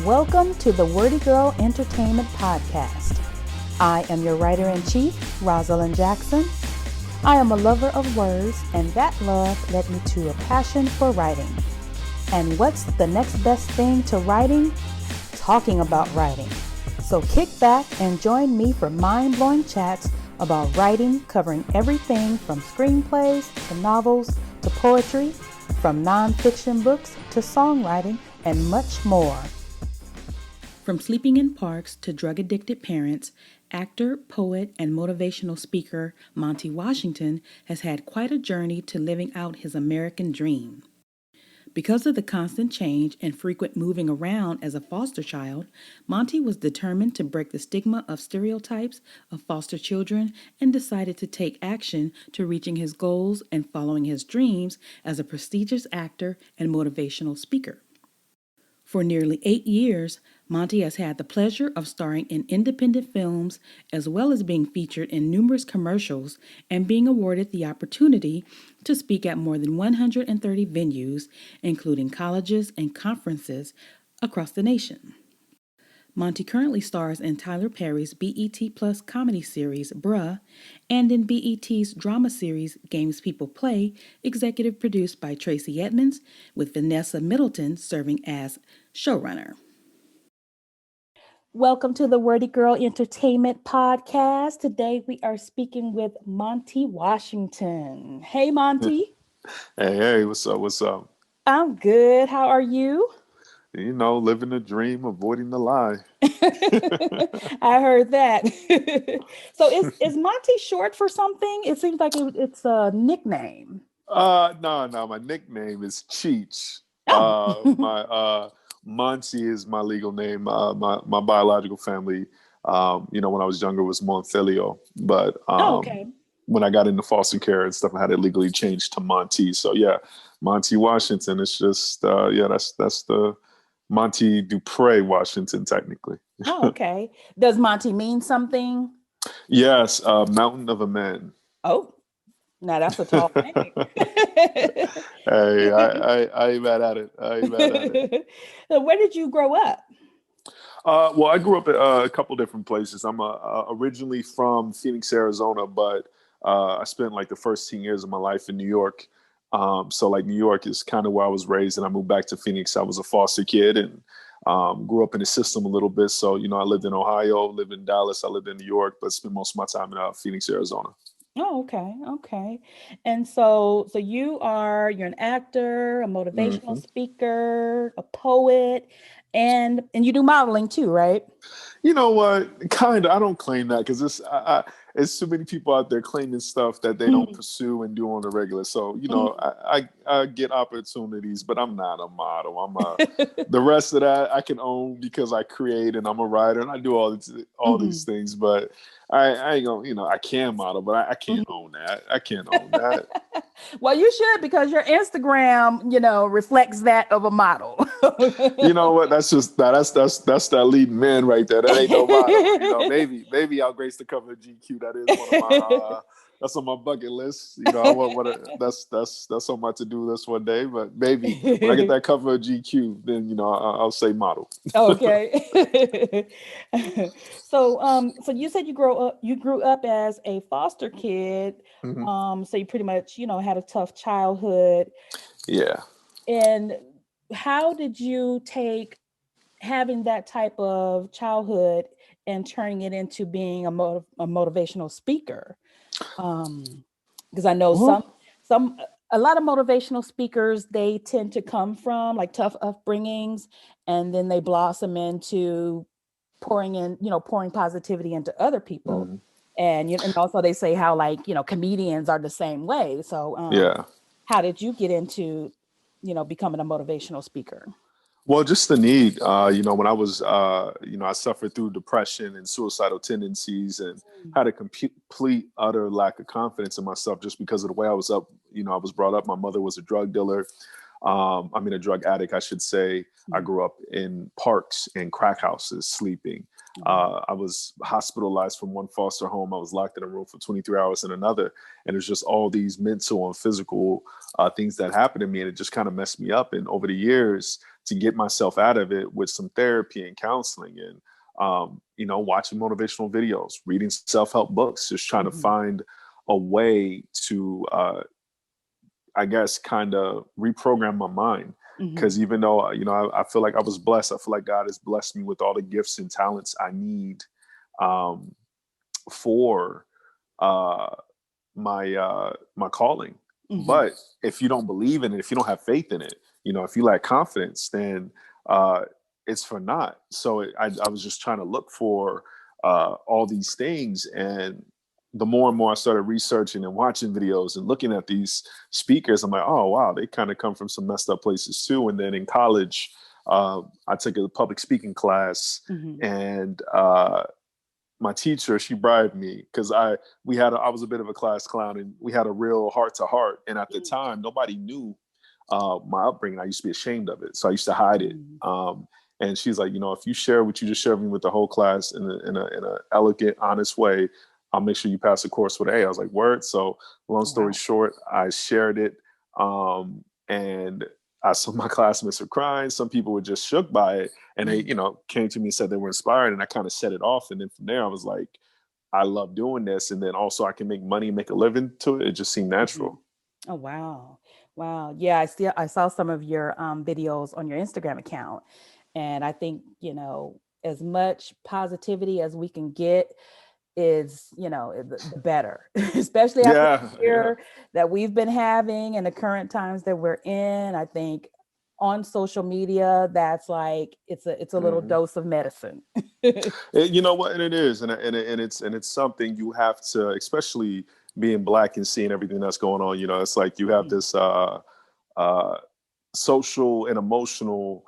Welcome to the WordyGirl Entertainment Podcast. I am your writer-in-chief, Rosalind Jackson. I am a lover of words, and that love led me to a passion for writing. And what's the next best thing to writing? Talking about writing. So kick back and join me for mind-blowing chats about writing, covering everything from screenplays to novels to poetry, from nonfiction books to songwriting, and much more. From sleeping in parks to drug-addicted parents, actor, poet, and motivational speaker Monti Washington has had quite a journey to living out his American dream. Because of the constant change and frequent moving around as a foster child, Monti was determined to break the stigma of stereotypes of foster children and decided to take action to reaching his goals and following his dreams as a prestigious actor and motivational speaker. For nearly 8 years, Monti has had the pleasure of starring in independent films as well as being featured in numerous commercials and being awarded the opportunity to speak at more than 130 venues, including colleges and conferences across the nation. Monti currently stars in Tyler Perry's BET Plus comedy series, Bruh, and in BET's drama series, Games People Play, executive produced by Tracy Edmonds, with Vanessa Middleton serving as showrunner. Welcome to the WordyGirl Entertainment Podcast. Today we are speaking with Monti Washington. Hey, Monti. Hey, what's up? I'm good. How are you? You know, living the dream, avoiding the lie. I heard that. So is Monty short for something? It seems like it's a nickname. No, my nickname is Cheech. Oh. My Monty is my legal name. My biological family, when I was younger was Montelio, but Okay. when I got into foster care and stuff, I had it legally changed to Monty. So yeah, Monty Washington. It's just that's the Monty Dupre Washington, technically. Oh, okay. Does Monty mean something? Yes, Mountain of a Man. Oh, now that's a tall name. Hey, I ain't mad at it. Where did you grow up? Well, I grew up at a couple different places. I'm originally from Phoenix, Arizona, but I spent like the first 10 years of my life in New York. So like New York is kind of where I was raised, and I moved back to Phoenix. I was a foster kid and grew up in the system a little bit. So, I lived in Ohio, lived in Dallas, I lived in New York, but spent most of my time in Phoenix, Arizona. Oh, okay. And so you're an actor, a motivational hmm speaker, a poet, and you do modeling too, right? You know what? Kind of. I don't claim that because it's too many people out there claiming stuff that they don't pursue and do on the regular. So, I get opportunities, but I'm not a model. The rest of that I can own because I create and I'm a writer and I do all these things. But I ain't gonna, I can model, but I can't own that. I can't own that. Well, you should, because your Instagram, reflects that of a model. You know what? That's that leading man right there. That ain't no model. Maybe I'll grace the cover of GQ. That is one of my that's on my bucket list. I want that's on my to-do list one day. But maybe when I get that cover of GQ, then I'll say model. Okay. So you said you grew up as a foster kid. Mm-hmm. So you pretty much, had a tough childhood. Yeah. And how did you take having that type of childhood and turning it into being a motivational speaker? Because I know a lot of motivational speakers, they tend to come from like tough upbringings, and then they blossom into pouring positivity into other people. Mm-hmm. And also they say how comedians are the same way. So Yeah. how did you get into becoming a motivational speaker? Well, just the need. When I was, I suffered through depression and suicidal tendencies, and had a complete, utter lack of confidence in myself just because of the way I was up. I was brought up. My mother was a drug dealer. A drug addict, I should say. I grew up in parks and crack houses, sleeping. I was hospitalized from one foster home. I was locked in a room for 23 hours in another. And it's just all these mental and physical things that happened to me. And it just kind of messed me up. And over the years, to get myself out of it with some therapy and counseling and, watching motivational videos, reading self-help books, just trying to find a way to, I guess, kind of reprogram my mind. Because even though, I feel like I was blessed, I feel like God has blessed me with all the gifts and talents I need for my calling. But if you don't believe in it, if you don't have faith in it, if you lack confidence, then it's for naught. So I was just trying to look for all these things. And the more and more I started researching and watching videos and looking at these speakers, I'm like, oh, wow, they kind of come from some messed up places too. And then in college, I took a public speaking class, and my teacher, she bribed me because I was a bit of a class clown, and we had a real heart to heart. And at the time, nobody knew my upbringing. I used to be ashamed of it, so I used to hide it. And she's like, if you share what you just shared with me with the whole class in a elegant, honest way, I'll make sure you pass the course with an A. I was like, word. So long story short, I shared it. And I saw my classmates were crying. Some people were just shook by it. And they, came to me and said they were inspired. And I kind of set it off. And then from there, I was like, I love doing this. And then also I can make money, make a living to it. It just seemed natural. Oh, wow. Wow. Yeah, I saw some of your videos on your Instagram account. And I think, as much positivity as we can get is, the better, especially after the year that we've been having and the current times that we're in. I think on social media, that's like, it's a little dose of medicine. You know what? And it is. And it's something you have to, especially being Black and seeing everything that's going on, it's like you have this social and emotional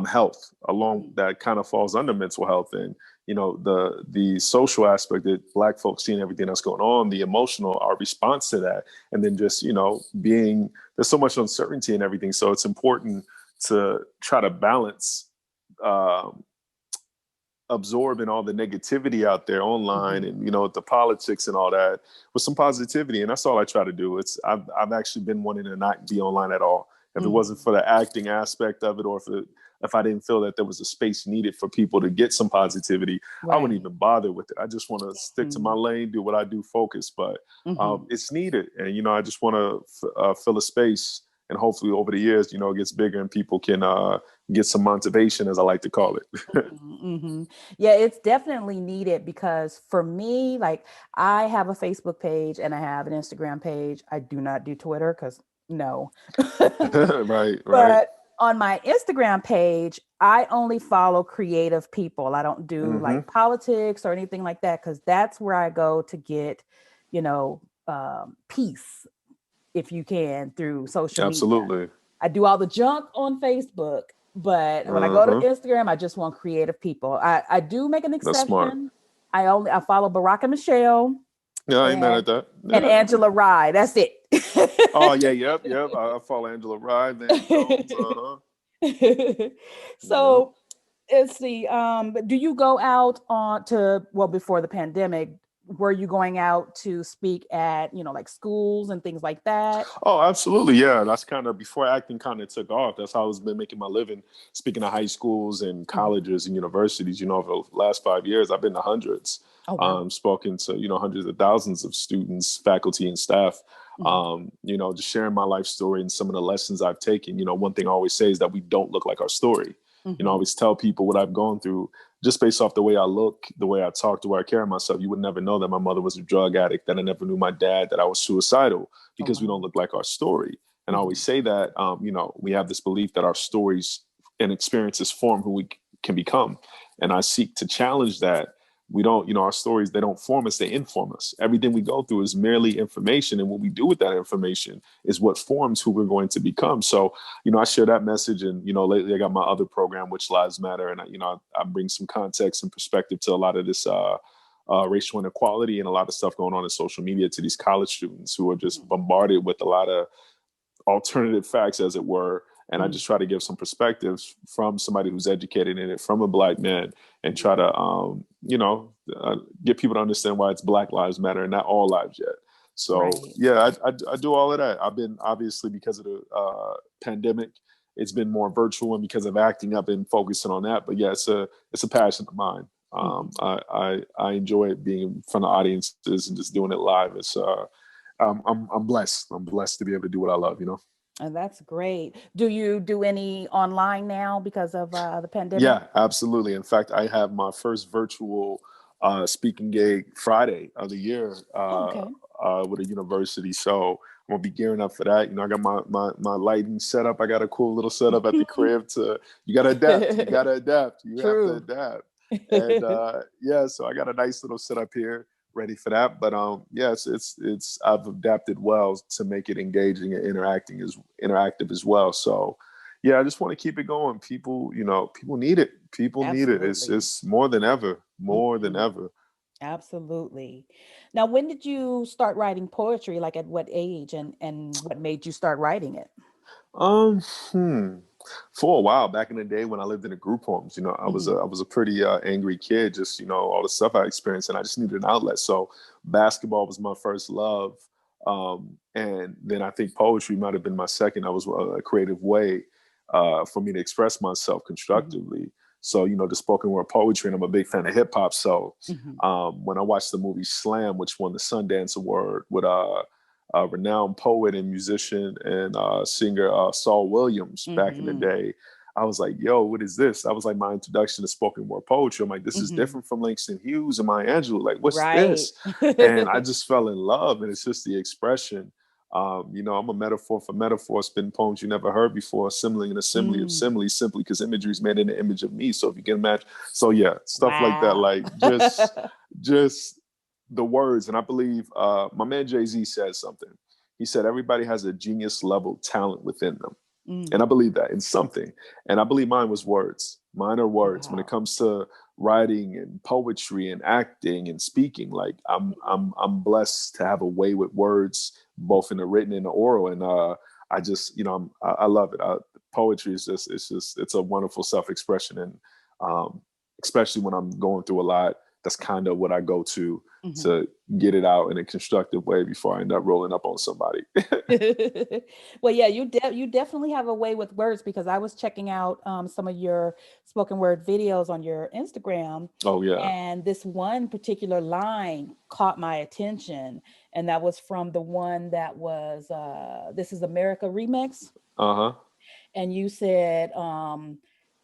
health along that kind of falls under mental health. And the social aspect that Black folks seeing everything that's going on, the emotional, our response to that, and then just being, there's so much uncertainty and everything, so it's important to try to balance absorbing all the negativity out there online and the politics and all that with some positivity. And that's all I try to do. I've actually been wanting to not be online at all. If it wasn't for the acting aspect of it, or if I didn't feel that there was a space needed for people to get some positivity, I wouldn't even bother with it. I just want to stick to my lane, do what I do, focus. But it's needed. And, I just want to fill a space. And hopefully over the years, it gets bigger and people can get some motivation, as I like to call it. Yeah, it's definitely needed, because for me, like, I have a Facebook page and I have an Instagram page. I do not do Twitter because no. Right. But on my Instagram page, I only follow creative people. I don't do like politics or anything like that, because that's where I go to get, peace, if you can, through social media. I do all the junk on Facebook, but when I go to Instagram, I just want creative people. I do make an exception. That's smart. I follow Barack and Michelle. Yeah, I ain't mad at that. And Angela Rye. That's it. Oh yeah, yep. I follow Angela Rye. So let's see. Do you go out before the pandemic, were you going out to speak at, like schools and things like that? Oh, absolutely. Yeah. That's kind of before acting kind of took off. That's how I've been making my living, speaking to high schools and colleges and universities. For the last 5 years, I've been to hundreds. Oh, wow. Spoken to, hundreds of thousands of students, faculty, and staff. Just sharing my life story and some of the lessons I've taken. One thing I always say is that we don't look like our story. I always tell people what I've gone through just based off the way I look, the way I talk, the way I carry myself. You would never know that my mother was a drug addict, that I never knew my dad, that I was suicidal, because we don't look like our story. And I always say that, we have this belief that our stories and experiences form who we can become. And I seek to challenge that. We don't, our stories, they don't form us, they inform us. Everything we go through is merely information. And what we do with that information is what forms who we're going to become. So, I share that message. And, lately I got my other program, Which Lives Matter. And, I bring some context and perspective to a lot of this racial inequality and a lot of stuff going on in social media to these college students who are just bombarded with a lot of alternative facts, as it were. And I just try to give some perspectives from somebody who's educated in it, from a Black man, and try to, get people to understand why it's Black Lives Matter and not all lives yet. So, I do all of that. I've been, obviously, because of the pandemic it's been more virtual, and because of acting, I've been focusing on that. But yeah, it's a passion of mine. I enjoy it being in front of audiences and just doing it live. It's I'm blessed. I'm blessed to be able to do what I love. You know. And that's great. Do you do any online now because of the pandemic? Yeah, absolutely. In fact, I have my first virtual speaking gig Friday of the year Oh, okay. with a university. So I'm gonna be gearing up for that. You know, I got my lighting set up. I got a cool little setup at the crib. To you gotta adapt. You gotta adapt. You have to True. adapt. And yeah, so I got a nice little setup here ready for that. But yeah, it's I've adapted well to make it engaging and interactive as well. So yeah, I just want to keep it going. People, you know, people need it. People need it. Absolutely. It's more than ever, more than Mhm. ever. Absolutely. Now, when did you start writing poetry? Like at what age, and what made you start writing it? Um, hmm. For a while back in the day when I lived in a group homes, you know, Hmm. I was a pretty angry kid. Just you know all the stuff I experienced, and I just needed an outlet. So basketball was my first love, and then I think poetry might have been my second. I was a creative way for me to express myself Hmm. constructively. So you know, the spoken word poetry, and I'm a big fan of hip hop. So Hmm. when I watched the movie Slam, which won the Sundance Award with renowned poet and musician and singer Saul Williams back in the Hmm. day. I was like, yo, what is this? That was like my introduction to spoken word poetry. I'm like, this is Hmm. different from Langston Hughes and Maya Angelou. Like, what's Right. this? And I just fell in love. And it's just the expression. You know, I'm a metaphor for metaphor, spin poems you never heard before, assembling an assembly of Mm. similes, simply because imagery is made in the image of me. So if you can imagine, so yeah, stuff like that, Wow. like just the words. And I believe my man Jay-Z said something. He said everybody has a genius level talent within them. And I Mm. believe that in something. And I believe mine was words. Mine are words. When it Wow. comes to writing and poetry and acting and speaking, like I'm blessed to have a way with words, both in the written and the oral. And I just, you know, I love it. Poetry is just it's a wonderful self-expression. And um, especially when I'm going through a lot, that's kind of what I go Mhm. to get it out in a constructive way before I end up rolling up on somebody. Well, yeah, you definitely have a way with words because I was checking out some of your spoken word videos on your Instagram, Oh yeah. and this one particular line caught my attention, and that was from the one that was "This Is America" remix, Uh-huh. and you said,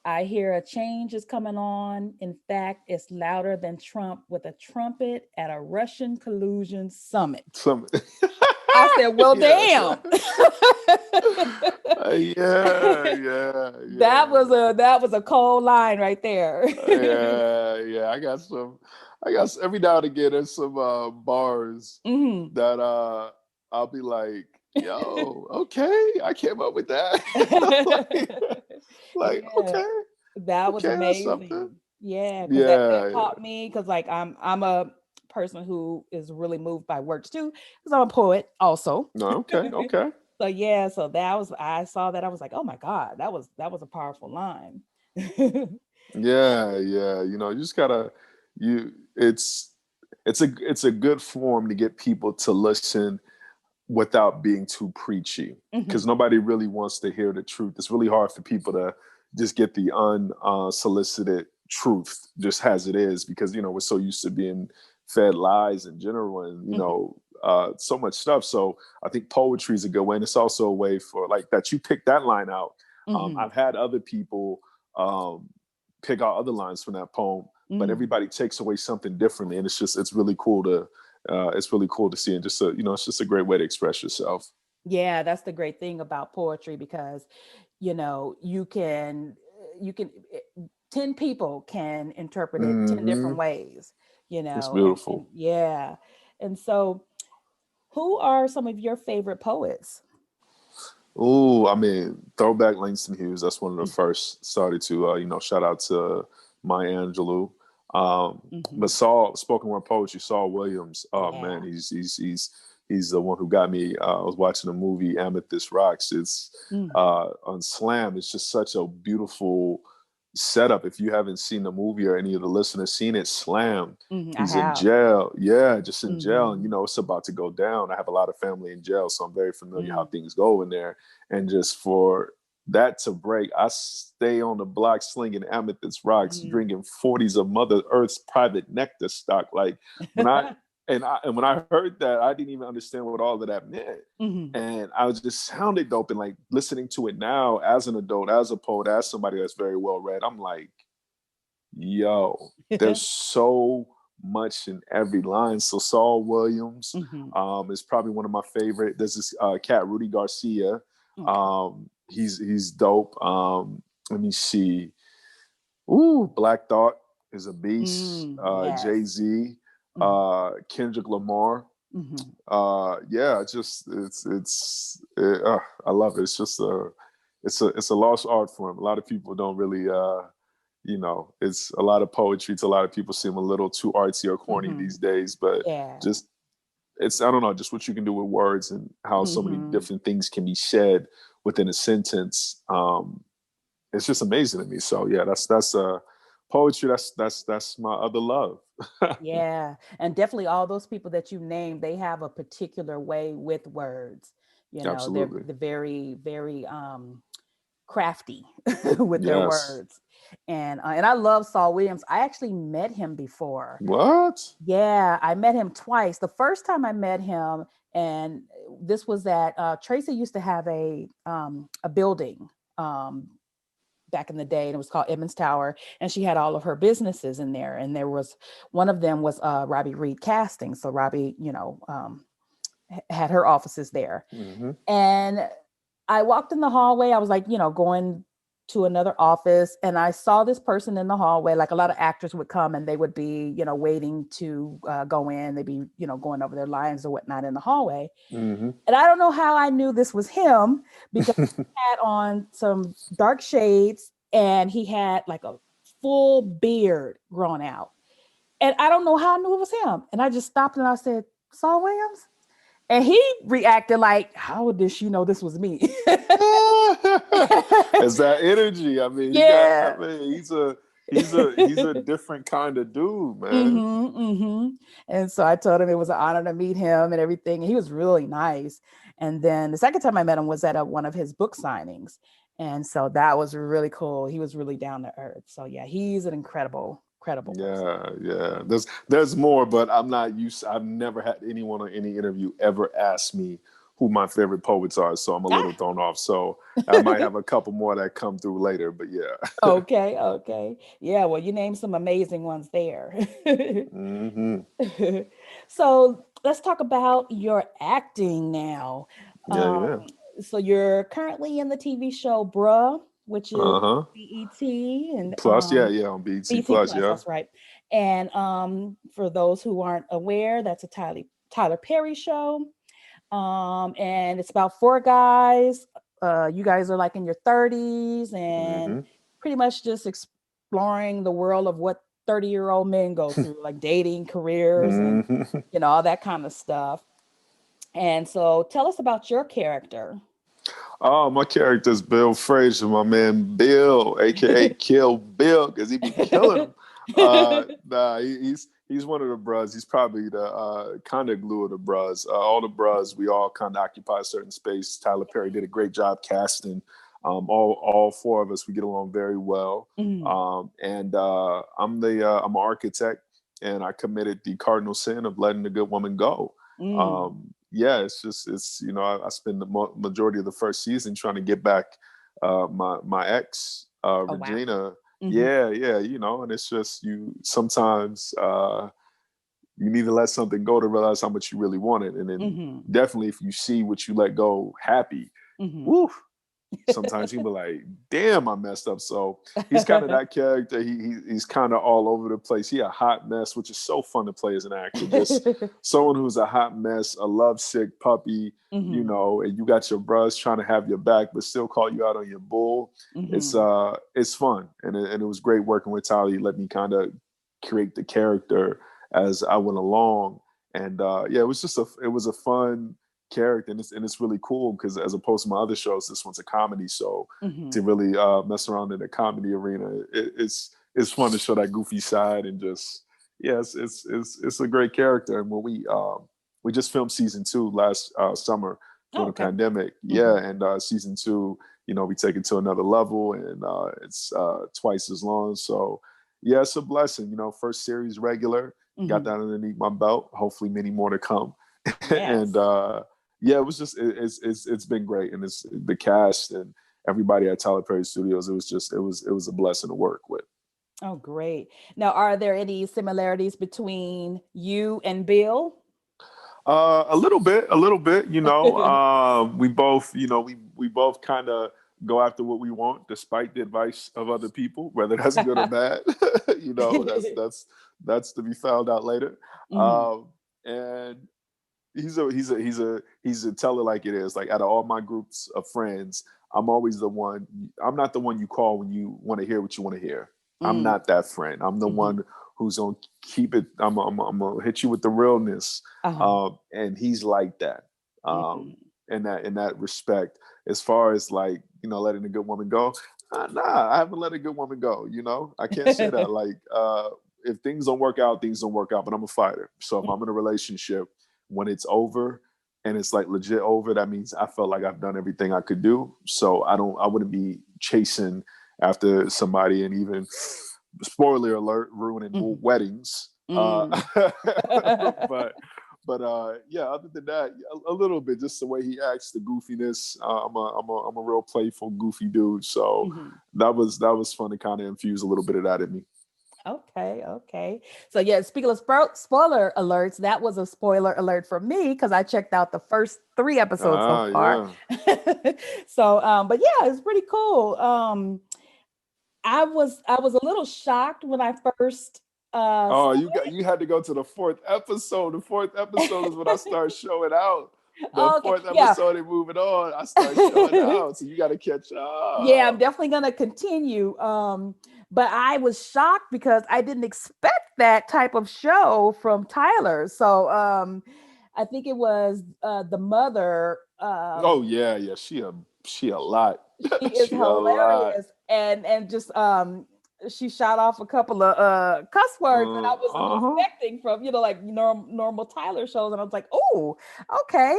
"I hear a change is coming on. In fact, it's louder than Trump with a trumpet at a Russian collusion summit." Some I said, well, yeah. damn. Yeah, yeah, That was yeah. a cold line right there. Yeah. I got every now and again there's some bars Mhm. that I'll be like, yo, okay, I came up with that. like, like, Yeah, okay, that was okay, that's something. amazing. Yeah, because that Yeah, caught yeah. me because like I'm a person who is really moved by words too because I'm a poet also. No, okay, okay. So yeah, so that was I saw that I was like, oh my God, that was a powerful line. Yeah, yeah. You know, you just gotta you it's a good form to get people to listen without being too preachy. Because Mhm. nobody really wants to hear the truth. It's really hard for people to just get the unsolicited truth just as it is, because you know we're so used to being fed lies in general, and you Mhm. know so much stuff. So I think poetry is a good way, and it's also a way for like that you pick that line out. Mhm. I've had other people um, pick out other lines from that poem, but Mhm. everybody takes away something differently, and it's really cool to see, and just you know, it's just a great way to express yourself. Yeah, that's the great thing about poetry because you can 10 people can interpret it 10 different Hmm. ways, It's and beautiful. yeah. And so who are some of your favorite poets? Oh, I mean, throwback Langston Hughes. That's one of the first. Started to, you know, shout out to Maya Angelou. But Hmm. Saul, spoken word poetry, Saul Williams. Oh man, Yeah. he's the one who got me. I was watching the movie Amethyst Rocks. It's Mm. on Slam. It's just such a beautiful setup. If you haven't seen the movie or any of the listeners seen it, Slam. I He's in have. jail. Yeah, just in jail. And you Hmm. know, it's about to go down. I have a lot of family in jail, so I'm very familiar how Mm. things go in there. And just for that to break, I stay on the block slinging amethyst rocks, drinking 40s of Mother Earth's private nectar stock. Like when I and when I heard that, I didn't even understand what all of that meant. And I was just sounded dope. And like listening to it now as an adult, as a poet, as somebody that's very well read, I'm like, yo, there's so much in every line. So Saul Williams is probably one of my favorite. There's this cat, Rudy Garcia. He's dope. Let me see. Ooh, Black Thought is a beast. Yes. Jay-Z, Kendrick Lamar. Yeah, just I love it. It's just it's a lost art form. A lot of people don't really you know, it's a lot of poetry to a lot of people seem a little too artsy or corny these days, but just it's, I don't know, just what you can do with words and how so many different things can be said within a sentence. It's just amazing to me. So yeah, that's poetry. That's my other love. Yeah. And definitely all those people that you named, they have a particular way with words. You know, they're Absolutely. very, very crafty with their Yes. words. And I love Saul Williams. I actually met him before. What? Yeah, I met him twice. The first time I met him, and this was at Tracy used to have a building back in the day, and it was called Edmonds Tower, and she had all of her businesses in there. And there was one of them was Robbie Reed Casting. So Robbie, you know, had her offices there. And I walked in the hallway. I was like, you know, going to another office, and I saw this person in the hallway. Like a lot of actors would come and they would be, you know, waiting to go in. They'd be, you know, going over their lines or whatnot in the hallway. And I don't know how I knew this was him, because he had on some dark shades and he had like a full beard grown out. And I don't know how I knew it was him. And I just stopped and I said, Saul Williams? And he reacted like, how did she know this was me? It's that energy. I mean, Yeah. he's a different kind of dude, man. And so I told him it was an honor to meet him and everything. He was really nice. And then the second time I met him was at one of his book signings. And so that was really cool. He was really down to earth. So yeah, he's an incredible person. Yeah. There's more, but I'm not used. I've never had anyone on any interview ever ask me who my favorite poets are, so I'm a little thrown off. So I might have a couple more that come through later, but yeah. Okay. Yeah, well, you named some amazing ones there. So let's talk about your acting now. Yeah. So you're currently in the TV show Bruh, which is BET and Plus, on BT BT Plus, Plus, yeah. that's right. And for those who aren't aware, that's a Tyler Perry show. And it's about four guys. You guys are like in your 30s and pretty much just exploring the world of what 30-year-old men go through, like dating, careers, and you know, all that kind of stuff. And so tell us about your character. Oh, my character's Bill Frazier, my man Bill, aka Kill Bill, because he be killing him. He's one of the bros. He's probably the kind of glue of the bros. All the bros, we all kind of occupy a certain space. Tyler Perry did a great job casting. All four of us, we get along very well. I'm an architect, and I committed the cardinal sin of letting the good woman go. It's you know, I spend the majority of the first season trying to get back my ex Regina. Wow. Yeah, you know, and it's just you sometimes you need to let something go to realize how much you really want it, and then definitely if you see what you let go happy, woof. Sometimes you be like, damn, I messed up. So he's kind of that character. He's kind of all over the place. He a hot mess, which is so fun to play as an actor. Just someone who's a hot mess, a lovesick puppy, you know, and you got your bros trying to have your back, but still call you out on your bull. It's fun. And it was great working with Tyler. He let me kind of create the character as I went along. And it was a fun character, and it's really cool because as opposed to my other shows, this one's a comedy show. To really mess around in the comedy arena, it's fun to show that goofy side, and just it's a great character. And when we just filmed season 2 last summer, during Oh, the okay. pandemic. Yeah, and season two, we take it to another level, and it's twice as long. So yeah, it's a blessing. First series regular, got Hmm. that underneath my belt. Hopefully, many more to come. And Yes. yeah, it was just it's been great, and it's the cast and everybody at Tyler Perry Studios. It was a blessing to work with. Oh, great. Now, are there any similarities between you and Bill? A little bit, a little bit. We both, we both kind of go after what we want, despite the advice of other people, whether that's good or bad. That's to be found out later. Hmm. And he's a teller like it is. Like out of all my groups of friends, I'm always the one. I'm not the one you call when you want to hear what you want to hear. I'm Mm. not that friend. I'm the Hmm. one who's gonna keep it. I'm gonna hit you with the realness. Uh-huh. And he's like that. Mm. In that respect, as far as like letting a good woman go, nah, I haven't let a good woman go. I can't say that. Like if things don't work out, things don't work out. But I'm a fighter. So if I'm in a relationship, when it's over and it's like legit over, that means I felt like I've done everything I could do. So I wouldn't be chasing after somebody and even spoiler alert, ruining Mhm. weddings. Mm. But yeah, other than that, a little bit, just the way he acts, the goofiness. I'm a real playful, goofy dude. So Mhm. that was fun to kind of infuse a little bit of that in me. Okay, okay. So yeah, speaking of spoiler alerts, that was a spoiler alert for me because I checked out the first three episodes so far. Yeah. So but yeah, it's pretty cool. I was a little shocked when I first Oh, you had to go to the fourth episode. The fourth episode is when I start showing out. The okay, fourth yeah. episode, they moving on. I start showing out, so you got to catch Yeah, I'm up. definitely gonna continue. But I was shocked because I didn't expect that type of show from Tyler. So I think it was the mother. Oh yeah, yeah. She a lot. She is She a lot. hilarious, and just she shot off a couple of cuss words that I wasn't Uh-huh. expecting from like normal Tyler shows, and I was like, oh, okay.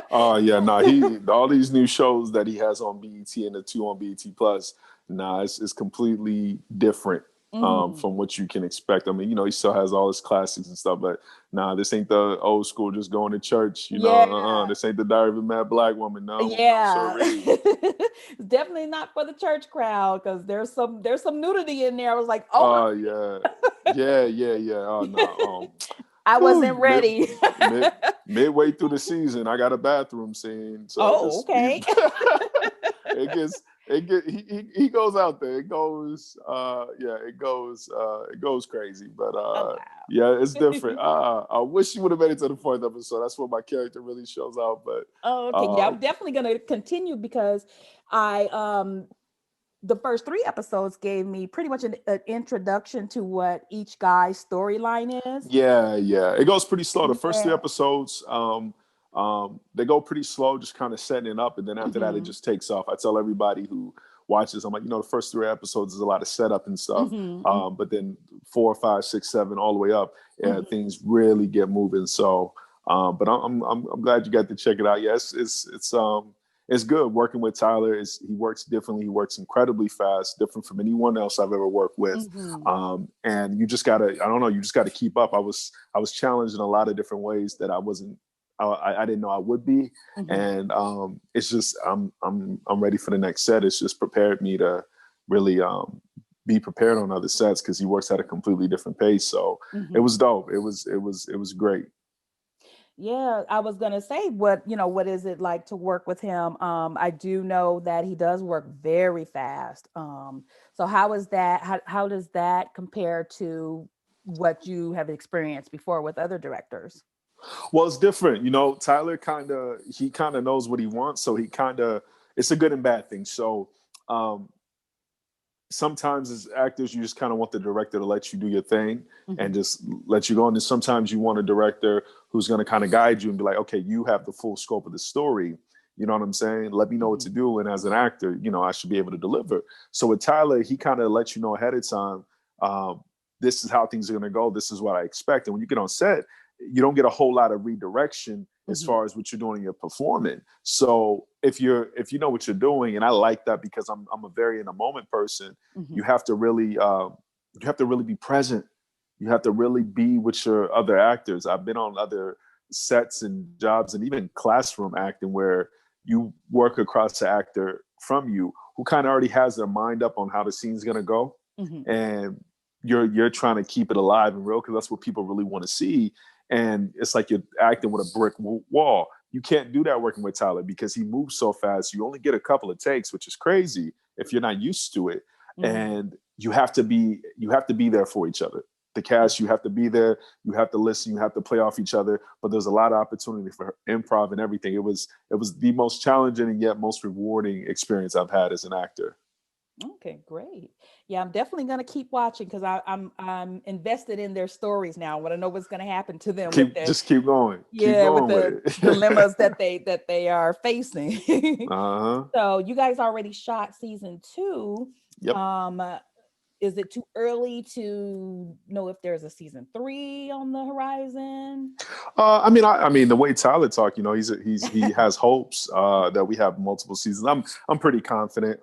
Oh yeah, nah. He all these new shows that he has on BET and the two on BET Plus. Nah, it's completely different Mhm. from what you can expect. I mean, he still has all his classics and stuff, but nah, this ain't the old school just going to church. Yeah. This ain't the Diary of a Mad Black Woman. No, no, Yeah. sirree. It's definitely not for the church crowd because there's some nudity in there. I was like, oh Oh yeah, yeah, yeah, yeah. Oh no. I wasn't Whew, ready. mid, midway through the season, I got a bathroom scene, so Oh, it's okay. he goes out there. It goes yeah, it goes crazy, but Oh yeah, it's wow. different. I wish you would have made it to the fourth episode. That's where my character really shows out. But Oh, okay. Yeah, uh, I'm definitely gonna continue because I the first three episodes gave me pretty much an introduction to what each guy's storyline is. yeah, yeah, it goes pretty slow. The first three Yeah. episodes, they go pretty slow, just kind of setting it up, and then after that, it Hmm. just takes off. I tell everybody who watches, I'm like, the first three episodes is a lot of setup and stuff, Hmm. but then 4, 5, 6, 7, all the way up, Hmm. things really get moving. So, but I'm glad you got to check it out. Yes, it's good working with Tyler. He works differently. He works incredibly fast, different from anyone else I've ever worked with. Hmm. And you just gotta, I don't know, you just gotta keep up. I was challenged in a lot of different ways that I didn't know I would be, Hmm. and it's just I'm ready for the next set. It's just prepared me to really be prepared on other sets because he works at a completely different pace. So it Hmm. was dope. It was great. Yeah, I was gonna say what is it like to work with him? I do know that he does work very fast. So how is that? How does that compare to what you have experienced before with other directors? Well, it's different. Tyler he kind of knows what he wants, so it's a good and bad thing. So um, sometimes as actors, you just kind of want the director to let you do your thing and Hmm. just let you go. And then sometimes you want a director who's going to kind of guide you and be like, okay, you have the full scope of the story. You know what I'm saying? Let me know what Hmm. to do. And as an actor, I should be able to deliver. So with Tyler, he kind of lets you know ahead of time, um, this is how things are going to go. This is what I expect. And when you get on set, you don't get a whole lot of redirection. as far as what you're doing and you're performing. So if you know what you're doing, and I like that because I'm a very in the moment person, you have to really be present. You have to really be with your other actors. I've been on other sets and jobs and even classroom acting where you work across the actor from you who kind of already has their mind up on how the scene's going to go. And you're trying to keep it alive and real because that's what people really want to see. And it's like you're acting with a brick wall. You can't do that working with Tyler because he moves so fast. You only get a couple of takes, which is crazy if you're not used to it. And you have to be there for each other. The cast, you have to be there, you have to listen, you have to play off each other. But there's a lot of opportunity for improv and everything. It was the most challenging and yet most rewarding experience I've had as an actor. Okay, great. Yeah, I'm definitely going to keep watching because I'm invested in their stories now. I want to know what's going to happen to them. Just keep going. Keep Yeah, with going the with it. dilemmas that they are facing. Uh-huh. So you guys already shot season 2. Yep. Is it too early to know if there's a season 3 on the horizon? I mean, the way Tyler talked, you know, he has hopes that we have multiple seasons. I'm pretty confident.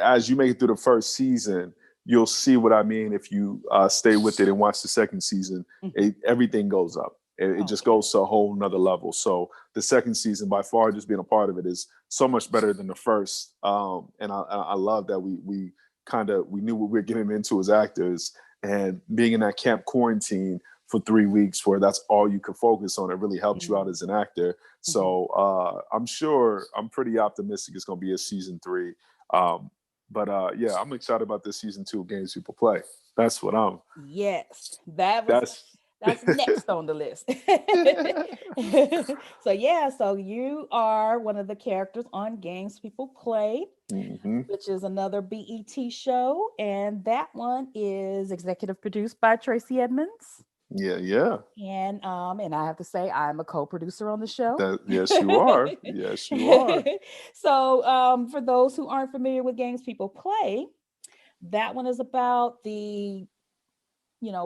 As you make it through the first season, you'll see what I mean if you stay with it and watch the second season. Everything goes up. It just goes to a whole nother level. So the second season, by far, just being a part of it is so much better than the first. And I love that we knew what we were getting into as actors, and being in that camp quarantine for 3 weeks where that's all you could focus on. It really helps you out as an actor. So I'm pretty optimistic it's going to be a season 3. Yeah, I'm excited about this season 2 of Games People Play. That's what I'm. Yes, that's next on the list. So you are one of the characters on Games People Play, which is another BET show, and that one is executive produced by Tracy Edmonds. Yeah. And I have to say I'm a co-producer on the show. Yes, you are. Yes, you are. So for those who aren't familiar with Games People Play, that one is about the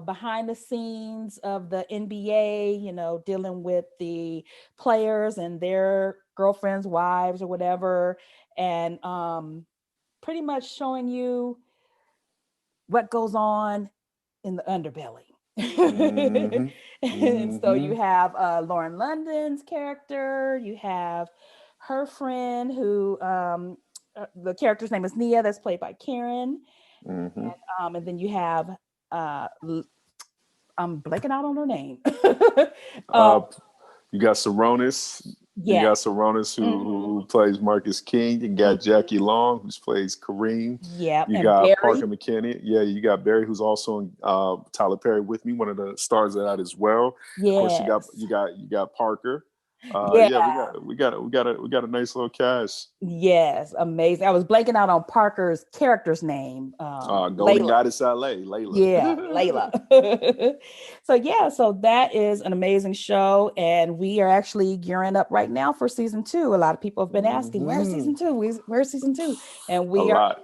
behind the scenes of the NBA, dealing with the players and their girlfriends, wives, or whatever, and pretty much showing you what goes on in the underbelly. And so you have Lauren London's character, you have her friend who the character's name is Nia, that's played by Karen. And then you have I'm blanking out on her name. You got Saronis. Yeah. You got Saronis who plays Marcus King. You got Jackie Long, who plays Kareem. Yeah. You got Barry. Parker McKinney. Yeah, you got Barry, who's also in Tyler Perry with me, one of the stars of that as well. Yeah. Of course, you got Parker. Yeah, we got a nice little cast. Yes, amazing. I was blanking out on Parker's character's name. Golden Layla. Goddess LA, Layla. Yeah, Layla. So that is an amazing show, and we are actually gearing up right now for season 2. A lot of people have been asking, "Where's season 2? Where's season 2?" And we are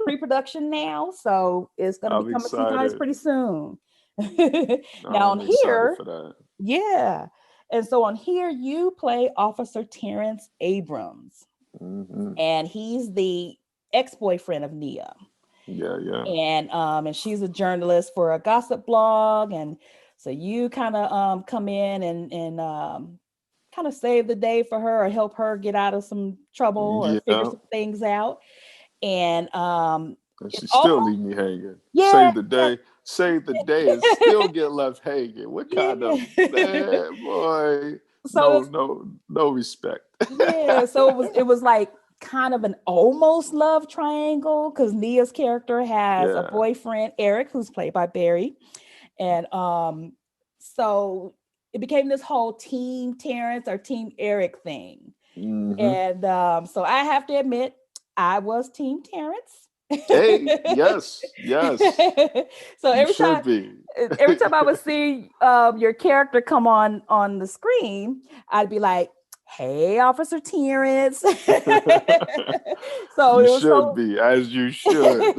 pre-production now, so it's going to be coming to you guys pretty soon. Now on here, for that. Yeah. And so on here, you play Officer Terrence Abrams. And he's the ex-boyfriend of Nia. Yeah. And she's a journalist for a gossip blog. And so you kind of come in and kind of save the day for her or help her get out of some trouble or figure some things out. And she still leave me hanging. Yeah. Save the day and still get left hanging. What kind of bad boy? So no respect. Yeah, so it was like kind of an almost love triangle because Nia's character has a boyfriend, Eric, who's played by Barry. And so it became this whole Team Terrence or Team Eric thing. And so I have to admit, I was Team Terrence. Hey, yes. So every time I would see your character come on the screen, I'd be like, "Hey, Officer Terrence." So you should be, as you should.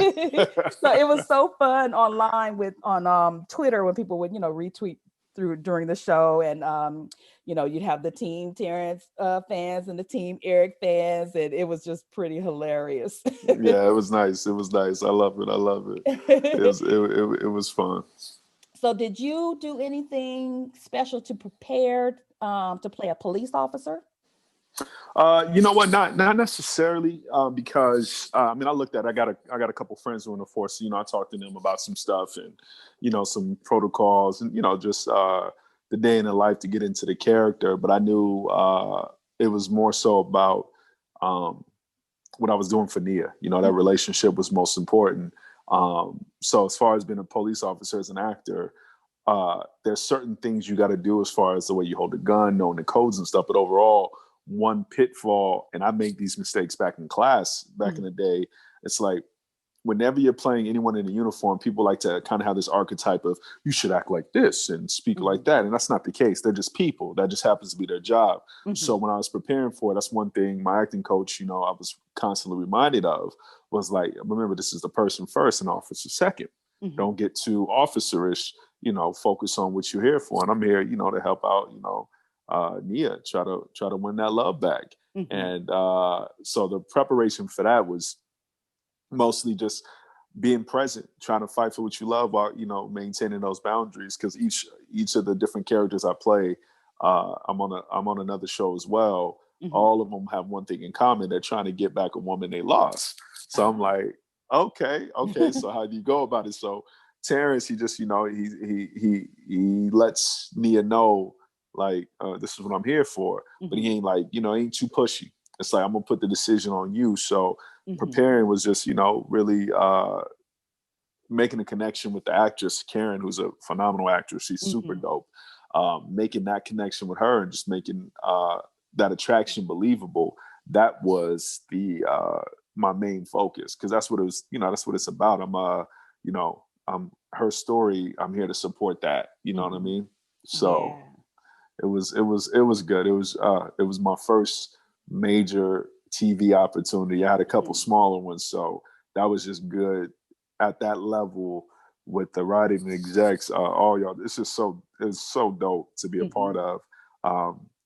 So it was so fun online on Twitter when people would retweet through during the show, and you'd have the Team Terrence fans and the Team Eric fans, and it was just pretty hilarious. Yeah, it was nice. It was nice. I love it. I love it. It was fun. So, did you do anything special to prepare to play a police officer? You know what? Not necessarily, because I mean, I got a couple friends who are in the force. You know, I talked to them about some stuff and some protocols and just the day in the life to get into the character. But I knew it was more so about what I was doing for Nia. You know, that relationship was most important. So as far as being a police officer as an actor, there's certain things you got to do as far as the way you hold a gun, knowing the codes and stuff. But overall, one pitfall, and I make these mistakes back in class, back in the day, it's like whenever you're playing anyone in a uniform, people like to kind of have this archetype of you should act like this and speak like that. And that's not the case. They're just people. That just happens to be their job. So when I was preparing for it, that's one thing my acting coach, I was constantly reminded of was like, remember, this is the person first and officer second. Don't get too officerish, focus on what you're here for. And I'm here, to help out, Nia, try to win that love back. And so the preparation for that was mostly just being present, trying to fight for what you love while maintaining those boundaries. Because each of the different characters I play, I'm on another show as well. All of them have one thing in common: they're trying to get back a woman they lost. So I'm like, okay. So how do you go about it? So Terrence, he just he lets Nia know, like, this is what I'm here for, but he ain't like, ain't too pushy. It's like, I'm gonna put the decision on you. So preparing was just, really making a connection with the actress Karen, who's a phenomenal actress. She's super dope. Making that connection with her and just making that attraction believable. That was the my main focus, because that's what it was. That's what it's about. I'm her story. I'm here to support that. You know what I mean? So. Yeah. It was good. It was my first major TV opportunity. I had a couple smaller ones, so that was just good at that level with the writing and execs. All y'all, it's so dope to be a part of,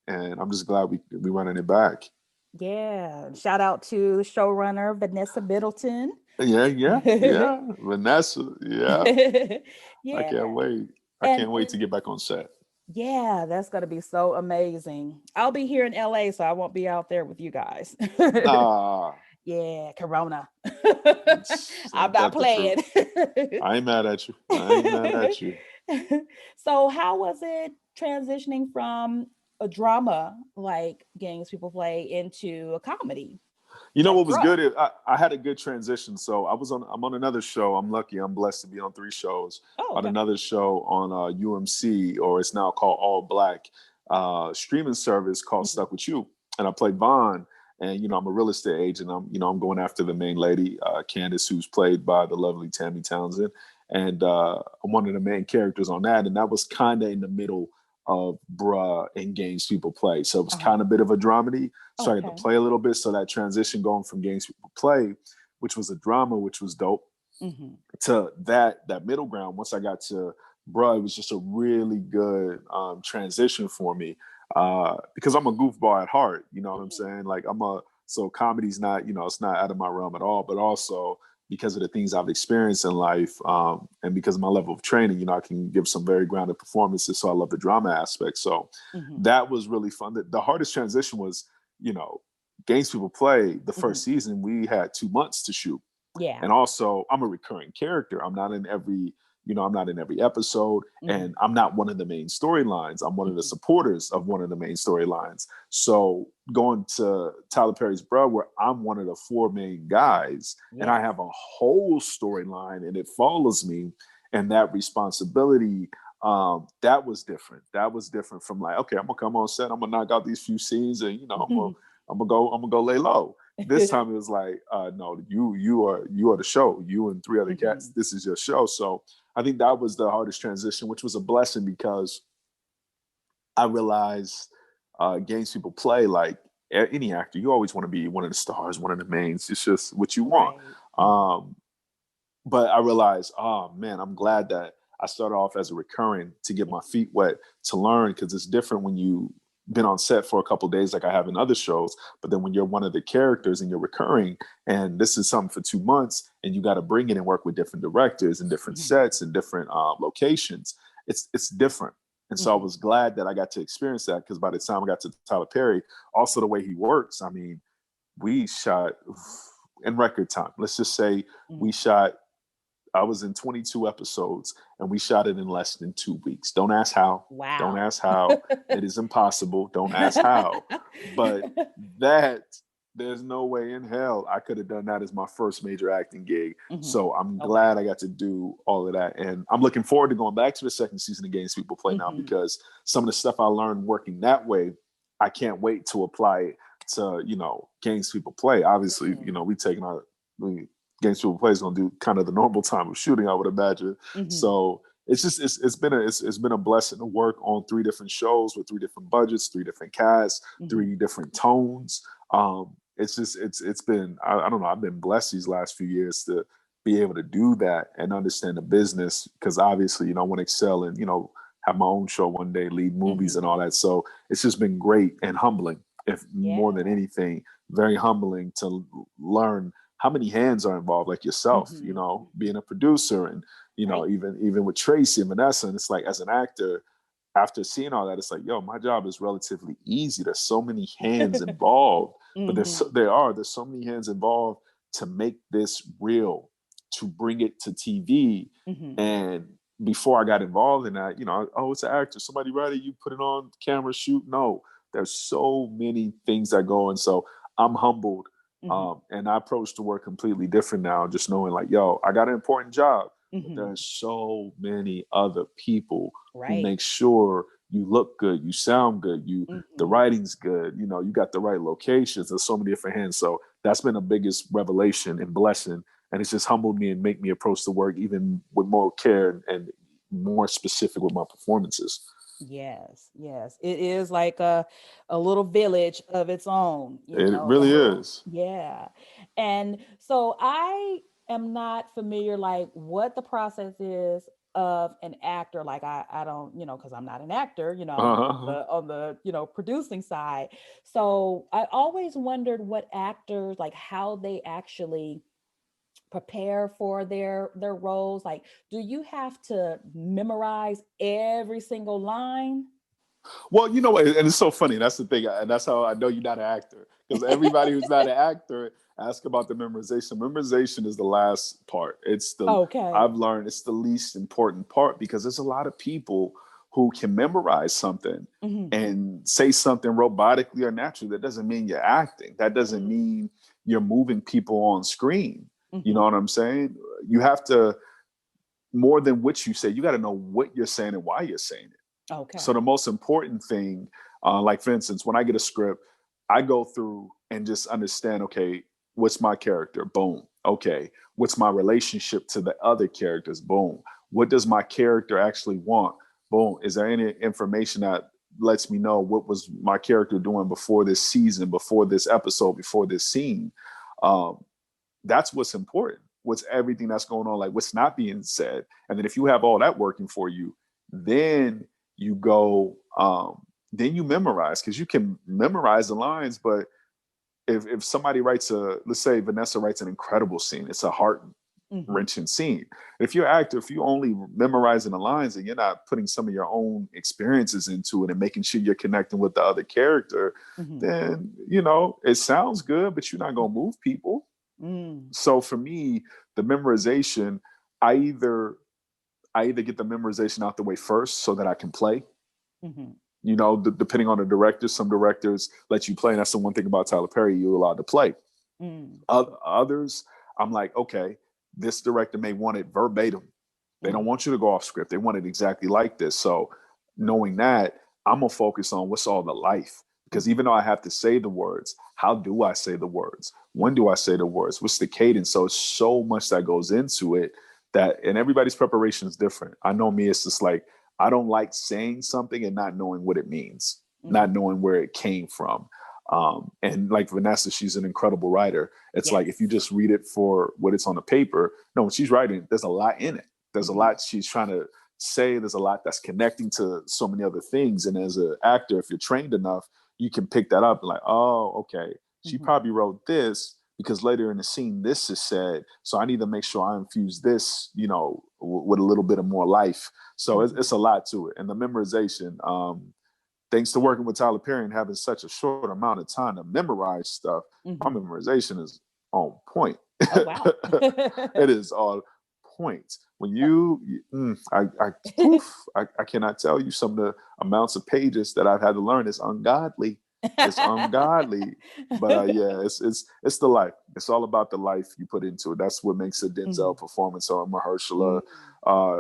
and I'm just glad we running it back. Yeah. Shout out to showrunner Vanessa Middleton. Yeah. Vanessa, yeah. I Yeah. can't wait. I And can't wait to get back on set. yeah, that's gonna be so amazing. I'll be here in LA, so I won't be out there with you guys. Nah, Yeah, Corona. I'm ain't not that the truth? playing. I ain't mad at you. I ain't mad at you. So, how was it transitioning from a drama like Games People Play into a comedy You know like what was Bruh? good? I had a good transition. So I'm on another show. I'm lucky. I'm blessed to be on 3 shows. Oh, On okay. another show on UMC, or it's now called All Black, streaming service called Stuck With You. And I play Vaughn. And I'm a real estate agent. I'm going after the main lady, Candace, who's played by the lovely Tammy Townsend. And I'm one of the main characters on that. And that was kind of in the middle of Bruh and Games People Play. So it was kind of a bit of a dramedy. So I had to Okay. play a little bit. So that transition going from Games People Play, which was a drama, which was dope, to that middle ground. Once I got to Bruh, it was just a really good transition for me, because I'm a goofball at heart. You know what I'm saying? Like so comedy's not, it's not out of my realm at all, but also because of the things I've experienced in life, and because of my level of training, I can give some very grounded performances. So I love the drama aspect. So that was really fun. The hardest transition was, Games People Play, the first season, we had 2 months to shoot. Yeah. And also, I'm a recurring character. I'm not in every episode, and I'm not one of the main storylines. I'm one of the supporters of one of the main storylines. So going to Tyler Perry's Bruh, where I'm one of the 4 main guys, and I have a whole storyline, and it follows me, and that responsibility, that was different. That was different from like, okay, I'm gonna come on set, I'm gonna knock out these few scenes, and I'm gonna go lay low. This time it was like, no, you are the show. You and 3 other cats. This is your show. So I think that was the hardest transition, which was a blessing, because I realized Games People Play, like any actor, you always want to be one of the stars, one of the mains. It's just what you want. Right. But I realized, oh man, I'm glad that I started off as a recurring to get my feet wet, to learn, because it's different when you been on set for a couple of days like I have in other shows, but then when you're one of the characters and you're recurring and this is something for 2 months and you got to bring it and work with different directors and different sets and different locations, it's different. And so I was glad that I got to experience that, because by the time I got to Tyler Perry, also the way he works, I mean, we shot in record time. Let's just say I was in 22 episodes and we shot it in less than 2 weeks. Don't ask how. Wow. Don't ask how. It is impossible. Don't ask how. But there's no way in hell I could have done that as my first major acting gig. So I'm glad I got to do all of that. And I'm looking forward to going back to the second season of Games People Play now, because some of the stuff I learned working that way, I can't wait to apply it to, Games People Play. Obviously, Games People Play is going to do kind of the normal time of shooting, I would imagine. So it's been a blessing to work on 3 different shows with 3 different budgets, 3 different casts, 3 different tones. It's been, I don't know, I've been blessed these last few years to be able to do that and understand the business, because obviously, I want to excel and, have my own show one day, lead movies and all that. So it's just been great and humbling, if more than anything, very humbling to learn how many hands are involved, like yourself, being a producer and, even with Tracy and Vanessa. And it's like, as an actor, after seeing all that, it's like, yo, my job is relatively easy. There's so many hands involved, but there's so many hands involved to make this real, to bring it to TV. And before I got involved in that, it's an actor, somebody write it, you put it on camera, shoot. No, there's so many things that go. And so I'm humbled. And I approach the work completely different now, just knowing like, yo, I got an important job. But there's so many other people who make sure you look good, you sound good, the writing's good, you got the right locations. There's so many different hands. So that's been the biggest revelation and blessing. And it's just humbled me and make me approach the work even with more care and more specific with my performances. Yes. It is like a little village of its own. It really is. Yeah. And so I am not familiar like what the process is of an actor. Like I don't, because I'm not an actor, on the producing side. So I always wondered what actors, like how they actually prepare for their roles. Like, do you have to memorize every single line? Well, and it's so funny. That's the thing. And that's how I know you're not an actor. Because everybody who's not an actor ask about the memorization. Memorization is the last part. I've learned it's the least important part, because there's a lot of people who can memorize something and say something robotically or naturally. That doesn't mean you're acting. That doesn't mean you're moving people on screen. You know what I'm saying? You have to, more than what you say, you got to know what you're saying and why you're saying it. Okay. So the most important thing, like for instance, when I get a script, I go through and just understand, okay, what's my character? Boom. Okay. What's my relationship to the other characters? Boom. What does my character actually want? Boom. Is there any information that lets me know what was my character doing before this season, before this episode, before this scene? That's what's important. What's everything that's going on, like what's not being said. And then if you have all that working for you, then you go, then you memorize, because you can memorize the lines. But if somebody writes let's say Vanessa writes an incredible scene, it's a heart wrenching scene. If you're an actor, if you only memorizing the lines and you're not putting some of your own experiences into it and making sure you're connecting with the other character, then, it sounds good, but you're not going to move people. So for me, the memorization, I either get the memorization out the way first so that I can play. Depending on the director, some directors let you play. And that's the one thing about Tyler Perry, you're allowed to play. Others, I'm like, okay, this director may want it verbatim. They don't want you to go off script. They want it exactly like this. So knowing that, I'm going to focus on what's all the life. Because even though I have to say the words, how do I say the words? When do I say the words? What's the cadence? So it's so much that goes into it and everybody's preparation is different. I know me, it's just like, I don't like saying something and not knowing what it means, not knowing where it came from. And like Vanessa, she's an incredible writer. It's like, if you just read it for what it's on the paper, no, when she's writing, there's a lot in it. There's a lot she's trying to say. There's a lot that's connecting to so many other things. And as an actor, if you're trained enough, you can pick that up and like, oh, okay, she probably wrote this because later in the scene, this is said. So I need to make sure I infuse this, you know, with a little bit of more life. So it's a lot to it. And the memorization, thanks to working with Tyler Perry and having such a short amount of time to memorize stuff, my memorization is on point. Oh, wow. It is on point. When I cannot tell you some of the amounts of pages that I've had to learn. It's ungodly. It's ungodly. But yeah, it's the life. It's all about the life you put into it. That's what makes a Denzel performance or a Mahershala,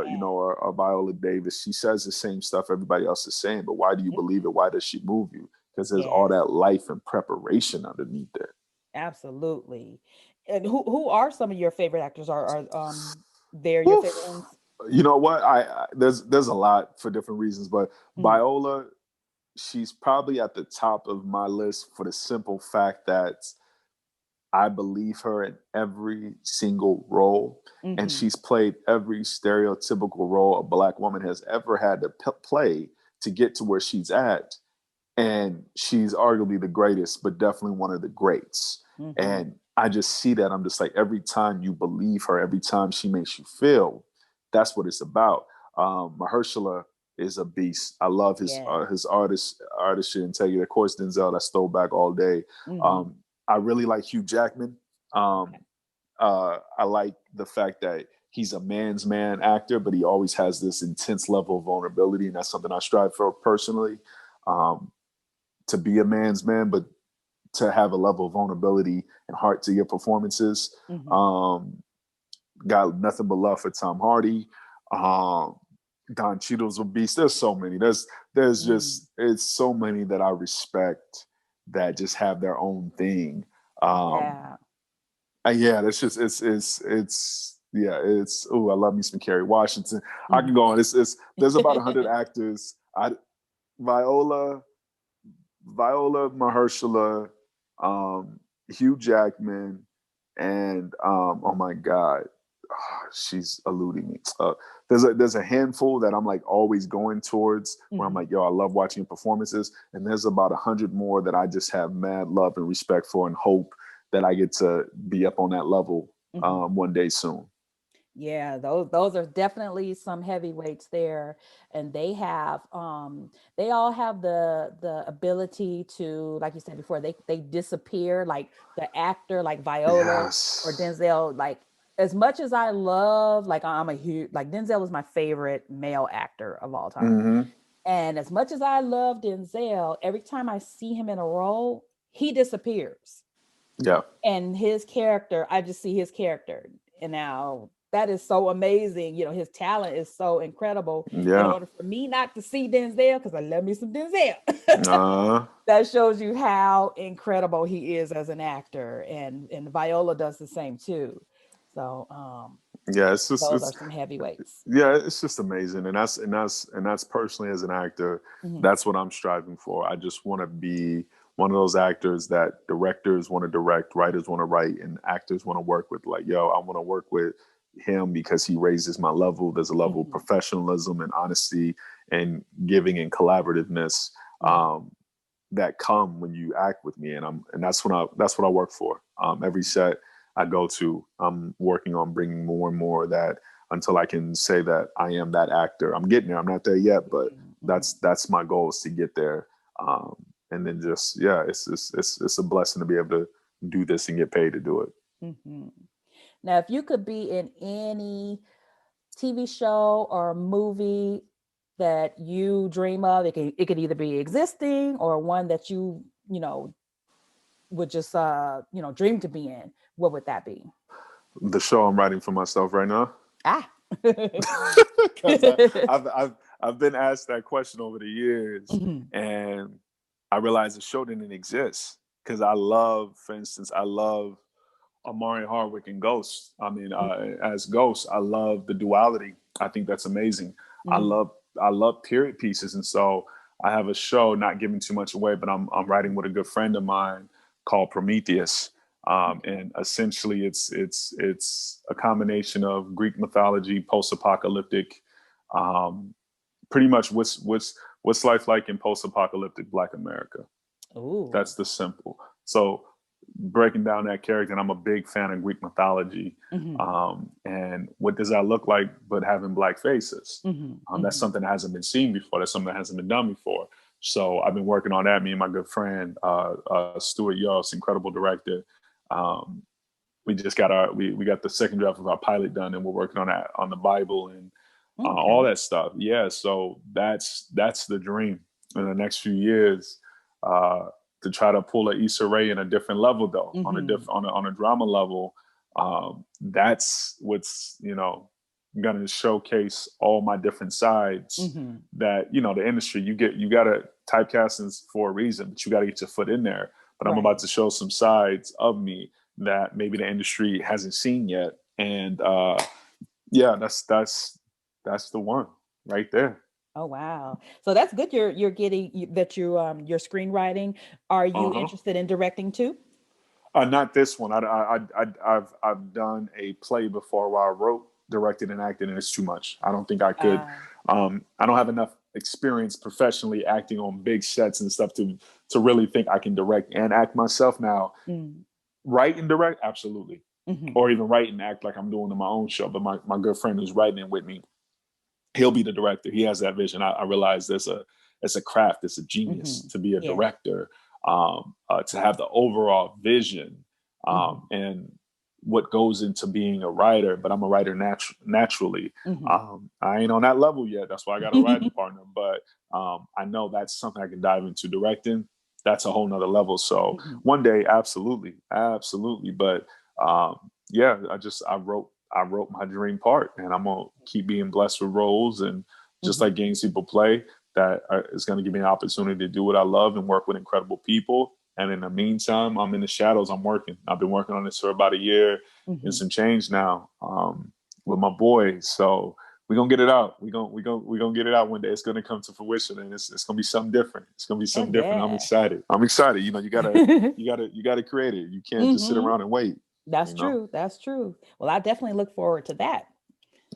you know, or Viola Davis. She says the same stuff everybody else is saying, but why do you believe it? Why does she move you? Because there's all that life and preparation underneath it. Absolutely. And who are some of your favorite actors? Are they're your favorite ones? You know what? There's a lot for different reasons, but Viola, she's probably at the top of my list for the simple fact that I believe her in every single role, and she's played every stereotypical role a Black woman has ever had to play to get to where she's at. And she's arguably the greatest, but definitely one of the greats. And I just see that. I'm just like, every time you believe her, every time she makes you feel, that's what it's about. Mahershala is a beast. I love his artistry integrity. Of course, Denzel, that's throwback all day. I really like Hugh Jackman. I like the fact that he's a man's man actor, but he always has this intense level of vulnerability, and that's something I strive for personally. To be a man's man, but to have a level of vulnerability and heart to your performances. Got nothing but love for Tom Hardy. Don Cheadle's a beast. There's so many. There's just it's so many that I respect that just have their own thing. Yeah, that's just it's I love me some Kerry Washington. I can go on. There's about 100 actors. Viola, Mahershala, Hugh Jackman, and oh my God, she's eluding me. There's a handful that I'm like always going towards where I'm like, yo, I love watching performances, and there's about 100 more that I just have mad love and respect for, and hope that I get to be up on that level one day soon. Yeah, those are definitely some heavyweights there, and they all have the ability to, like you said before, they disappear, like the actor, like Viola or Denzel. Like, as much as I love, like, I'm a huge, like, Denzel is my favorite male actor of all time, and as much as I love Denzel, every time I see him in a role, he disappears. Yeah, and his character, I just see his character, and now that is so amazing. You know, his talent is so incredible. In order for me not to see Denzel, because I love me some Denzel, that shows you how incredible he is as an actor, and Viola does the same too. So yeah, it's just those are some heavyweights. Yeah, it's just amazing, and that's personally as an actor, that's what I'm striving for. I just want to be one of those actors that directors want to direct, writers want to write, and actors want to work with. Like, yo, I want to work with him because he raises my level. There's a level of professionalism and honesty and giving and collaborativeness that come when you act with me, and that's what I work for. Every set I go to, I'm working on bringing more and more of that until I can say that I am that actor. I'm getting there. I'm not there yet, but that's my goal, is to get there. And then just, yeah, it's a blessing to be able to do this and get paid to do it. Now, if you could be in any TV show or movie that you dream of, it could either be existing or one that you would just dream to be in, what would that be? The show I'm writing for myself right now. Because I've been asked that question over the years, and I realized the show didn't exist, because for instance, I love Amari Hardwick and Ghost. I mean, as Ghost, I love the duality. I think that's amazing. I love period pieces, and so I have a show, not giving too much away, but I'm writing with a good friend of mine called Prometheus. And essentially it's a combination of Greek mythology, post-apocalyptic Pretty much what's life like in post-apocalyptic Black America. Ooh. That's the simple. So breaking down that character, and I'm a big fan of Greek mythology. And what does that look like but having Black faces? That's something that hasn't been seen before. That's something that hasn't been done before. So I've been working on that. Me and my good friend, Stuart Yost, incredible director. We just got we got the second draft of our pilot done, and we're working on that, on the Bible and all that stuff. Yeah. So that's the dream in the next few years, to try to pull an Issa Rae in a different level, though, on a drama level. That's what's, going to showcase all my different sides that, the industry, you got to typecastings for a reason, but you got to get your foot in there. But I'm about to show some sides of me that maybe the industry hasn't seen yet. And that's the one right there. Oh, wow. So that's good. You're getting that you're screenwriting. Are you interested in directing too? Not this one. I've done a play before where I wrote, directed, and acted, and it's too much. I don't think I could. I don't have enough experience professionally acting on big sets and stuff to really think I can direct and act myself now. Write and direct, absolutely. Or even write and act like I'm doing in my own show. But my good friend who's writing it with me, he'll be the director. He has that vision. I realize it's a craft. It's a genius to be a director, to have the overall vision, and what goes into being a writer. But I'm a writer naturally. I ain't on that level yet. That's why I got a writing partner. But I know that's something I can dive into. Directing, that's a whole nother level. So one day, absolutely. But I wrote my dream part, and I'm gonna keep being blessed with roles, and just like Games People Play, that is going to give me an opportunity to do what I love and work with incredible people. And in the meantime, I'm in the shadows. I'm working. I've been working on this for about a year and some change now, with my boy. So we're gonna get it out. We're gonna get it out one day. It's gonna come to fruition, and it's gonna be something different. It's gonna be something different. I'm excited. You gotta create it. You can't just sit around and wait. That's true. That's true. Well, I definitely look forward to that.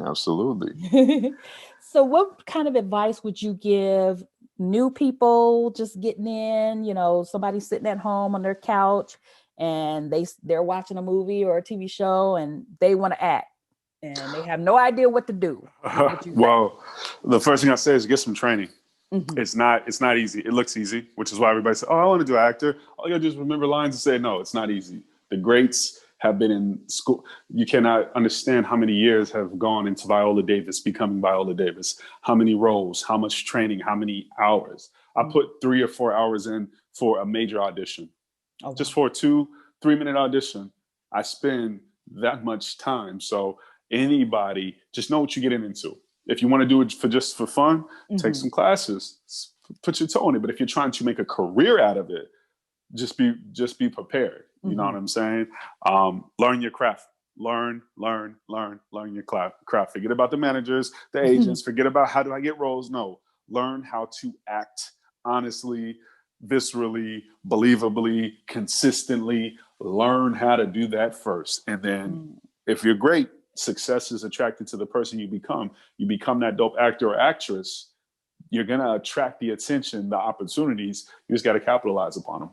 Absolutely. So what kind of advice would you give new people just getting in, somebody sitting at home on their couch and they're watching a movie or a TV show and they want to act and they have no idea what to do? Well, the first thing I say is get some training. It's not easy. It looks easy, which is why everybody says, "Oh, I want to do an actor." All you gotta do is remember lines and say, "No, it's not easy." The greats have been in school. You cannot understand how many years have gone into Viola Davis becoming Viola Davis. How many roles, how much training, how many hours. I put 3 or 4 hours in for a major audition. Just for a 2-3 minute audition. I spend that much time. So anybody, just know what you're getting into. If you want to do it for fun, take some classes, put your toe in it. But if you're trying to make a career out of it, just be prepared. You know what I'm saying? Learn your craft. Learn your craft. Forget about the managers, the agents. Forget about how do I get roles. No, learn how to act honestly, viscerally, believably, consistently. Learn how to do that first. And then if you're great, success is attracted to the person you become. You become that dope actor or actress. You're going to attract the attention, the opportunities. You just got to capitalize upon them.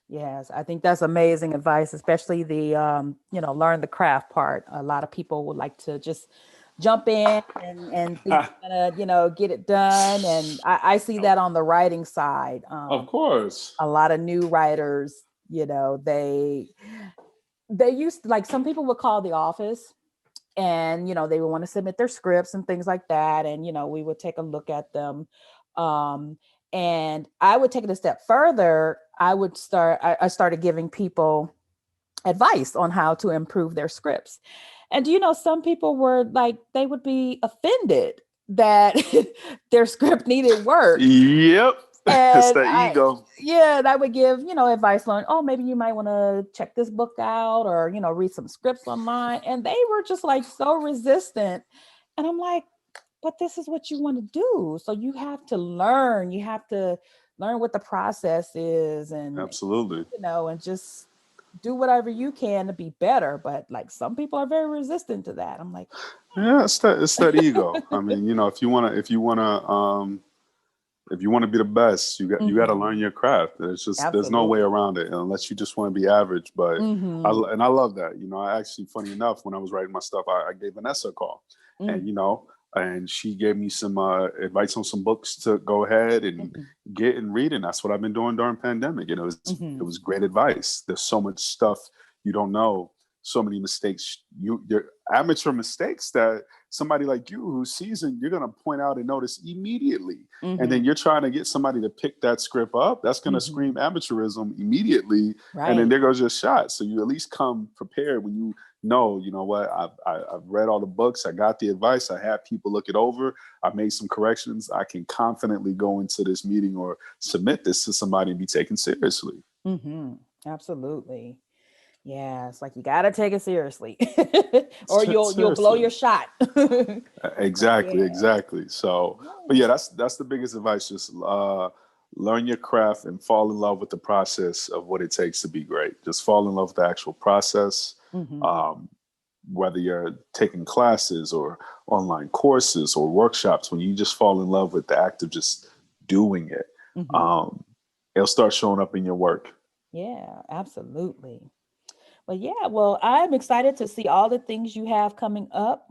Yes, I think that's amazing advice, especially the learn the craft part. A lot of people would like to just jump in and think, get it done. And I see that on the writing side. Of course. A lot of new writers, they used to, like, some people would call the office and, they would want to submit their scripts and things like that. And, we would take a look at them. And I would take it a step further. I started giving people advice on how to improve their scripts. And some people were like, they would be offended that their script needed work. Yep. It's the ego. And I would give, advice on, maybe you might want to check this book out or, read some scripts online. And they were just like so resistant. And I'm like, but this is what you want to do. So you have to learn. You have to learn what the process is. And absolutely, and just do whatever you can to be better. But like some people are very resistant to that. I'm like, Yeah, it's that ego. I mean, if you want to be the best, you got to learn your craft. There's no way absolutely. around it unless you just want to be average. But Mm-hmm. I love that. I actually, funny enough, when I was writing my stuff, I gave Vanessa a call, and and she gave me some advice on some books to go ahead and Mm-hmm. get and read, and that's what I've been doing during pandemic. And it Mm-hmm. was great advice. There's so much stuff you don't know, so many mistakes, your amateur mistakes that somebody like you who's seasoned, you're going to point out and notice immediately. And Mm-hmm. then you're trying to get somebody to pick that script up. That's going to Mm-hmm. scream amateurism immediately. And then Right. there goes your shot. So you at least come prepared when you know what, I've read all the books. I got the advice. I had people look it over. I made some corrections. I can confidently go into this meeting or submit this to somebody and be taken seriously. Mm-hmm. Absolutely. Yeah, it's like you gotta take it seriously, or you'll blow Seriously. your shot. Exactly, Yeah. exactly. So, but Yeah. yeah, that's the biggest advice. Just learn your craft and fall in love with the process of what it takes to be great. Just fall in love with the actual process. Mm-hmm. Um, Whether you're taking classes or online courses or workshops, when you just fall in love with the act of just doing it, Mm-hmm. um, it'll start showing up in your work. Yeah, absolutely. Well, yeah, well, I'm excited to see all the things you have coming up.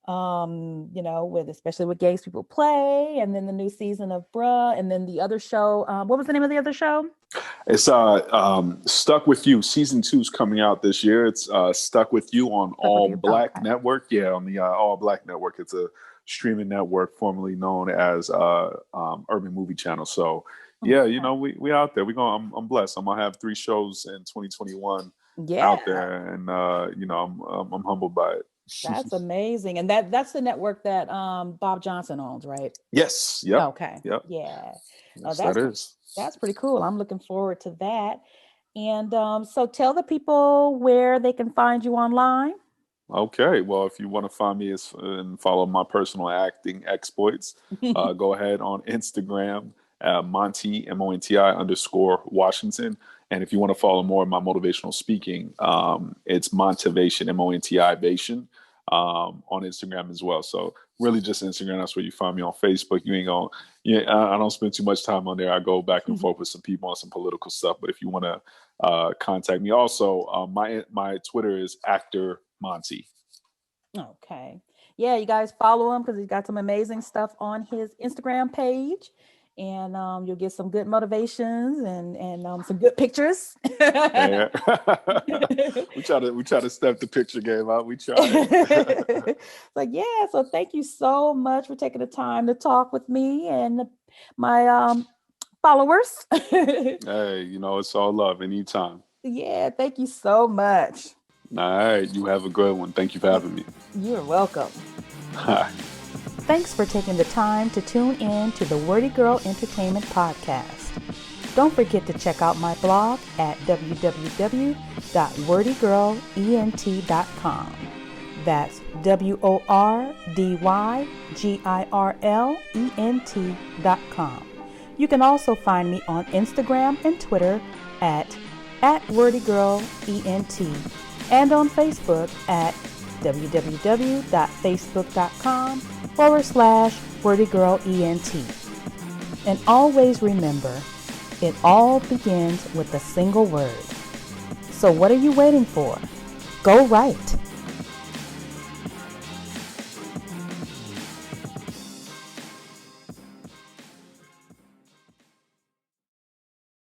With especially with Gays People Play, and then the new season of Bruh, and then the other show. What was the name of the other show? It's Stuck with You. Season 2's coming out this year. It's Stuck with You on Stuck with All You. Oh, Black okay. Network. Yeah, on the All Black Network. It's a streaming network formerly known as Urban Movie Channel. So yeah, Okay. we out there. I'm blessed. I'm gonna have 3 shows in 2021 out Yeah, there, and I'm humbled by it. that's amazing. And that's the network that Bob Johnson owns, right? Yes. Yep. Okay. Yep. Yeah. Oh, Yes, that is. that's pretty cool. I'm looking forward to that. And so tell the people where they can find you online. Okay, well, if you want to find me and follow my personal acting exploits, go ahead on Instagram at Monti _Washington. And if you want to follow more of my motivational speaking, it's Montivation Montivation on Instagram as well. So really, just Instagram. That's where you find me. On Facebook, you ain't gonna. Yeah, I don't spend too much time on there. I go back and forth with some people on some political stuff. But if you want to contact me, also my Twitter is actor Monty. Okay. Yeah, you guys follow him because he's got some amazing stuff on his Instagram page. And you'll get some good motivations and some good pictures. Yeah. we try to step the picture game out. We try it. Like, yeah, so thank you so much for taking the time to talk with me and my followers. Hey, it's all love anytime. Yeah, thank you so much. All right, you have a good one. Thank you for having me. You're welcome. Hi. Thanks for taking the time to tune in to the WordyGirl Entertainment Podcast. Don't forget to check out my blog at www.wordygirlent.com. That's WordyGirlent.com. You can also find me on Instagram and Twitter at WordyGirlEnt and on Facebook at www.facebook.com/WordyGirlEnt. And always remember, it all begins with a single word. So what are you waiting for? Go write.